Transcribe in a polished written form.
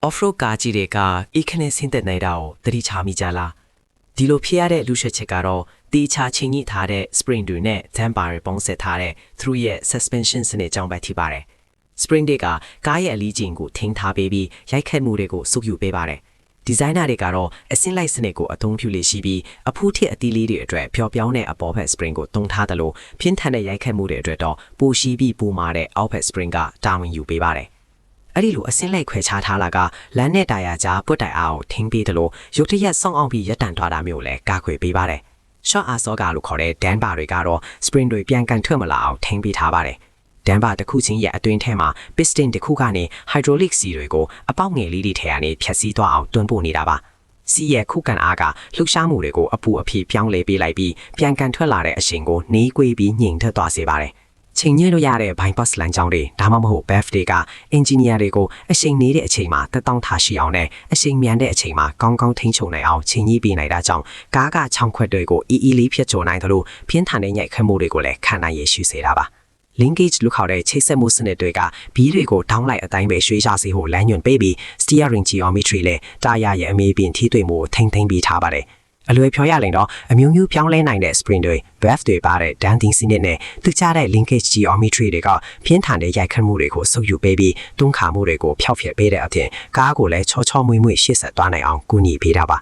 off-road ကားကြီးတွေကအခနဲ့ဆင်းသက်နေတာကိုသတိချမိကြလားဒီလိုဖြစ်ရတဲ့လူရွှေချက်ကတော့တေချာချင်းကြီးထားတဲ့ spring တွေနဲ့ damper တွေပေါင်းစပ်ထားတဲ့ through ရဲ့ suspension စနစ်ကြောင့်ပဲဖြစ်ပါတယ် spring တွေကကားရဲ့အလီကျင်ကိုထိန်းထားပေးပြီးရိုက်ခတ်မှုတွေကိုစုပ်ယူပေးပါတယ်ဒီဇိုင်နာတွေကတော့အစင်းလိုက်စနစ်ကိုအသုံးပြုလေးရှိပြီးအဖူးထစ်အသီးလေးတွေအတွက်ဖျော်ပြောင်းတဲ့အပေါ်ဘက် spring ကိုတုံးထားတယ်လို့ပြင်းထန်တဲ့ရိုက်ခတ်မှုတွေအတွက်တော့ပိုရှိပြီးပိုမာတဲ့အောက်ဘက် spring ကတာဝန်ယူပေးပါတယ်အဲ့ဒီလိုအစင်းလိုက်ခွဲခြားထားလာကလမ်းနဲ့တာယာကြားပွတ်တိုင်အားကိုထိန်းပေးတယ်လို့ရုတ်တရက်ဆောင်းအောင်ပြီးရပ်တန့်သွားတာမျိုးလည်းကာခွေပေးပါတယ် short အားစောကလို့ခေါ်တဲ့ damper တွေကတော့ spring တွေပြန်ကန်ထွက်မလာအောင်ထိန်းပေးထားပါတယ် damper တစ်ခုချင်းရဲ့အတွင်းထဲမှာ piston တစ်ခုကနေ hydraulic စီတွေကိုအပေါက်ငယ်လေးတွေထဲကနေဖြတ်စည်းသွားအောင်တွန်းပို့နေတာပါစီရဲ့ခုခံအားကလှုပ်ရှားမှုတွေကိုအပူအဖြေပြောင်းလဲပေးလိုက်ပြီးပြန်ကန်ထွက်လာတဲ့အရှိန်ကိုနှေးကွေးပြီးညှိမ်ထွက်သွားစေပါတယ်ချိန်ညွှန်းလို့ရတဲ့ bypass လမ်းကြောင်းတွေဒါမှမဟုတ် BEV တွေက engineer တွေကိုအရှိန်နေတဲ့အချိန်မှာတက်တောင်းထားရှိအောင်နဲ့အရှိန်မြန်တဲ့အချိန်မှာကောင်းကောင်းထိန်းချုပ်နိုင်အောင်ချိန်ကြီးပေးနိုင်တာကြောင့်ကားကချောင်းခွက်တွေကိုအီအီလေးဖြတ်ကျော်နိုင်တယ်လို့ပြင်းထန်တဲ့ညိုက်ခတ်မှုတွေကိုလည်းခံနိုင်ရရှိစေတာပါ linkage လို့ခေါ်တဲ့ချိတ်ဆက်မှုစနစ်တွေကဘီးတွေကိုတောင်းလိုက်အတိုင်းပဲရွှေ့ရစေဖို့လမ်းညွှန်ပေးပြီး steering geometry နဲ့တာယာရဲ့အမေးပင်ထိတွေ့မှုထိမ့်သိမ်းပေးထားပါတယ်အလွယ်ပြောရရင်တော့အမျိုးမျိုးပြောင်းလဲနိုင်တဲ့ spring တွေ BEV တွေပါတဲ့ damping စနစ်နဲ့သူချတဲ့ linkage geometry တွေကပြင်းထန်တဲ့ရိုက်ခတ်မှုတွေကိုစုပ်ယူပေးပြီးတွန်းခါမှုတွေကိုဖျောက်ဖျက်ပေးတဲ့အပြင်ကားကိုလည်းချောချောမွေ့မွေ့ရှေ့ဆက်သွားနိုင်အောင်ကူညီပေးတာပါ